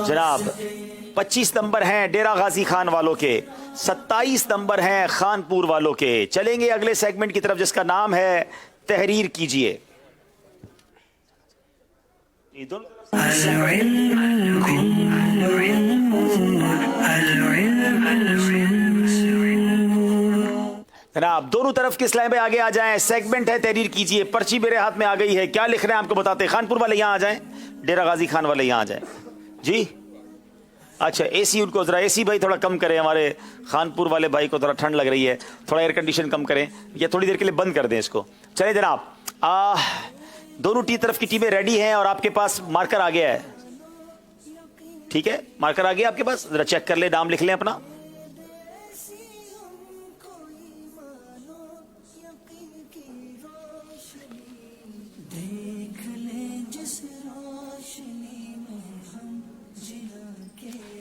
जनाब 25 नंबर हैं डेरा गाजी खान वालों के, 27 नंबर हैं खानपुर वालों के। चलेंगे अगले सेगमेंट की तरफ जिसका नाम है तहरीर कीजिए। जनाब दोनों तरफ के स्लैब पे आगे आ जाएं। सेगमेंट है तहरीर कीजिए। पर्ची मेरे हाथ में आ गई है, क्या लिख रहे हैं आपको बताते हैं। खानपुर वाले यहां आ जाएं, डेरा गाजी खान वाले यहां आ जाएं जी। अच्छा एसी उनको जरा एसी भाई थोड़ा कम करें, हमारे खानपुर वाले भाई को थोड़ा ठंड लग रही है, थोड़ा एयर कंडीशन कम करें या थोड़ी देर के लिए बंद कर दें इसको। चले जनाब दोनों तरफ की टीमें रेडी हैं और आपके पास मार्कर आ गया है। ठीक है मार्कर आ गया आपके पास, जरा चेक कर ले, नाम लिख लें अपना।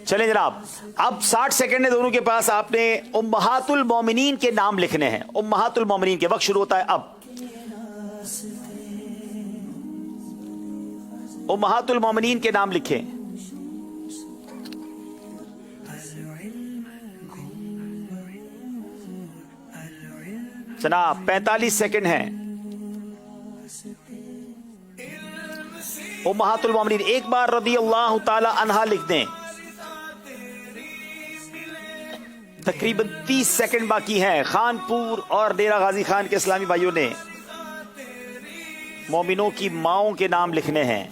चलें जनाब, अब 60 सेकंड है दोनों के पास। आपने उम्महातुल मोमिनीन के नाम लिखने हैं। उम्महातुल मोमिनीन के वक्त शुरू होता है अब। उम्महातुल मोमिनीन के नाम लिखें। जनाब 45 सेकंड है। उम्महातुल मोमिनीन एक बार रदी अल्लाह ताला अन्हा लिख दें। तकरीबन 30 सेकंड बाकी हैं। खानपुर और डेरा गाजी खान के इस्लामी भाइयों ने मोमिनों की माओं के नाम लिखने हैं।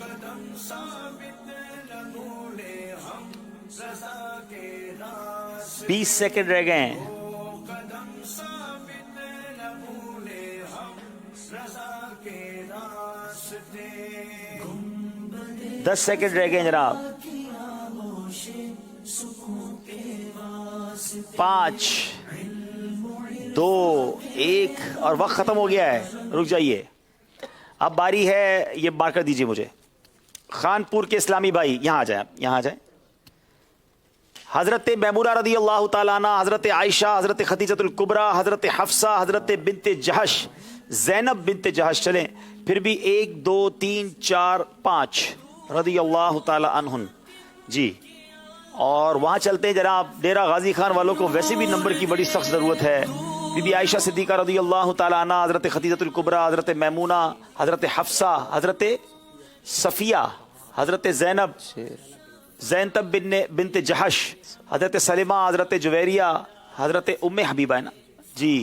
बीस सेकंड रह गए हैं। दस सेकंड रह गए जनाब। 5 2 1 और वक्त खत्म हो गया है। रुक जाइए, अब बारी है, ये मार्कर दीजिए मुझे। खानपुर के इस्लामी भाई यहां आ जाए, यहां आ जाए। हजरत मैमूना रदी अल्लाह ताला अन्हा, हजरत आयशा, हजरत खदीजतुल कुबरा, हजरत हफ्सा, हजरत बिनते जहश, जैनब बिनते जहश। चलें फिर भी 1 2 3 4 5 रदी अल्लाह ताला अन्हुन जी। और वहां चलते हैं जनाब। डेरा गाजी खान वालों को वैसे भी नंबर की बड़ी सख्त जरूरत है। बीबी आयशा सिद्दीका रदी अल्लाह ताला अन्हा, हजरत खदीजतुल कुबरा, हजरत मैमूना, हजरत हफ्सा, हजरत सफिया, हजरत जैनब, जैनब बिनते जहश, हजरत सलीमा, हजरत जुवैरिया, हजरत उम्मे हबीबा है ना जी।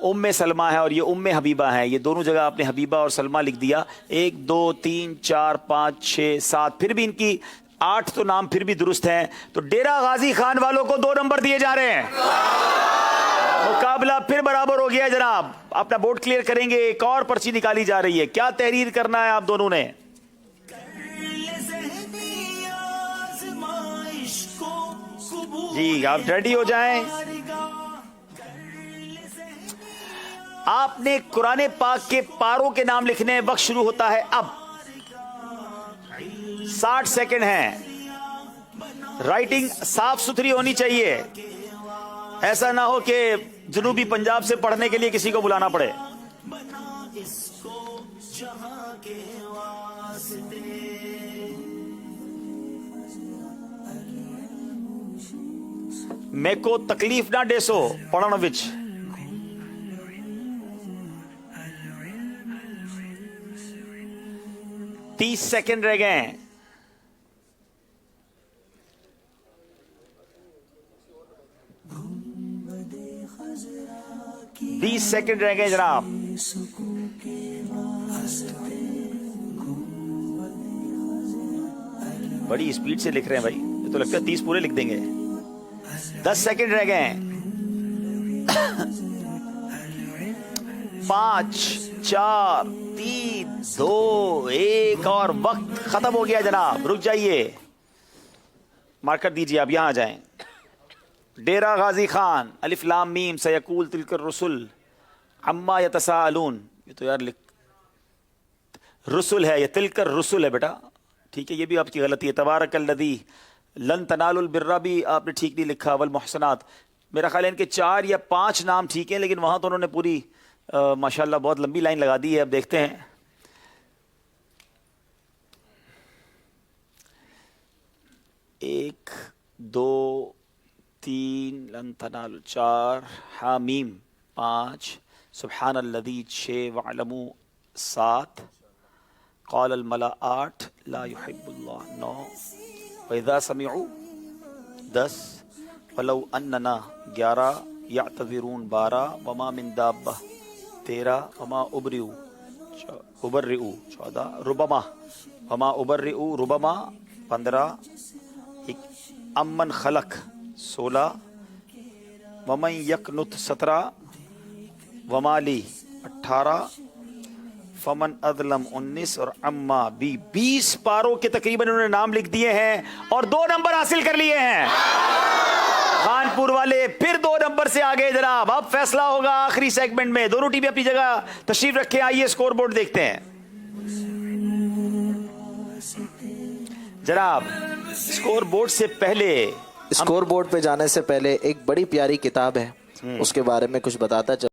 उम्मे सलमा है और ये उम्मे हबीबा है। ये दोनों जगह आपने हबीबा और सलमा लिख दिया। 1 2 3 4 5 6 7 फिर भी इनकी 8 तो नाम फिर भी दुरुस्त हैं। तो डेरा गाजी खान वालों को 2 नंबर दिए जा रहे हैं। मुकाबला फिर बराबर हो गया जनाब। अपना बोर्ड क्लियर करेंगे। एक और पर्ची निकाली जा रही है। क्या तहरीर करना है आप दोनों ने? जी आप रेडी हो जाएं। आपने कुरान पाक के पारों के नाम लिखने हैं। वक्त शुरू होता है अब। 60 सेकंड हैं। राइटिंग साफ सुथरी होनी चाहिए। ऐसा ना हो कि जनूबी पंजाब से पढ़ने के लिए किसी को बुलाना पड़े। मेरे को तकलीफ ना डेसो पढ़न विच। तीस सेकंड रह गए हैं। बीस सेकंड रह गए जनाब। बड़ी स्पीड से लिख रहे हैं भाई, ये तो लगता है 30 पूरे लिख देंगे। 10 सेकंड रह गए हैं। 5 4 3 2 1 और वक्त खत्म हो गया जनाब। रुक जाइए, मार्कर दीजिए। आप यहां आ जाएं। डेरा गाजी खान, अलिफ लाम मीम सयकूल तिलकर रसुल अम्मा यतसाअलून। ये तो यार रसुल है, ये तिलकर रसुल है बेटा। ठीक है, ये भी आपकी गलती है। तबारकल्लज़ी लन तनालुल बिर्रा भी आपने ठीक नहीं लिखा। वल मुहसनात मेरा ख्याल है इनके 4 या 5 नाम ठीक हैं, लेकिन वहां तो उन्होंने पूरी माशाल्लाह बहुत लंबी लाइन लगा दी है। अब देखते हैं। एक, दो, तीन, लन तनालु 4, हामीम 5, सुब्हानल्लज़ी 6, वअलमू 7, क़ाल अल मला 8, ला युहिब्बुल्लाह 9, वइज़ा समिअू 10, वलौ अन्नना 11, यअतज़िरून 12, वमा मिन दाब्बा 13, वमा उबर्रिऊ 14, रुबमा वमा उबर्रिऊ रुबमा 15, अम्मन खलक 16, वमन यकनुत 17, वमाली 18, फमन अज़लम 19 और अम्मा भी 20 पारों के तकरीबन उन्होंने नाम लिख दिए हैं और 2 नंबर हासिल कर लिए हैं। खानपुर वाले फिर 2 नंबर से आगे जनाब। अब फैसला होगा आखिरी सेगमेंट में। दोनों टीमें अपनी जगह तशरीफ रखें। आइए स्कोर बोर्ड देखते हैं जनाब। स्कोर बोर्ड से पहले, स्कोर बोर्ड पे जाने से पहले एक बड़ी प्यारी किताब है, उसके बारे में कुछ बताता चल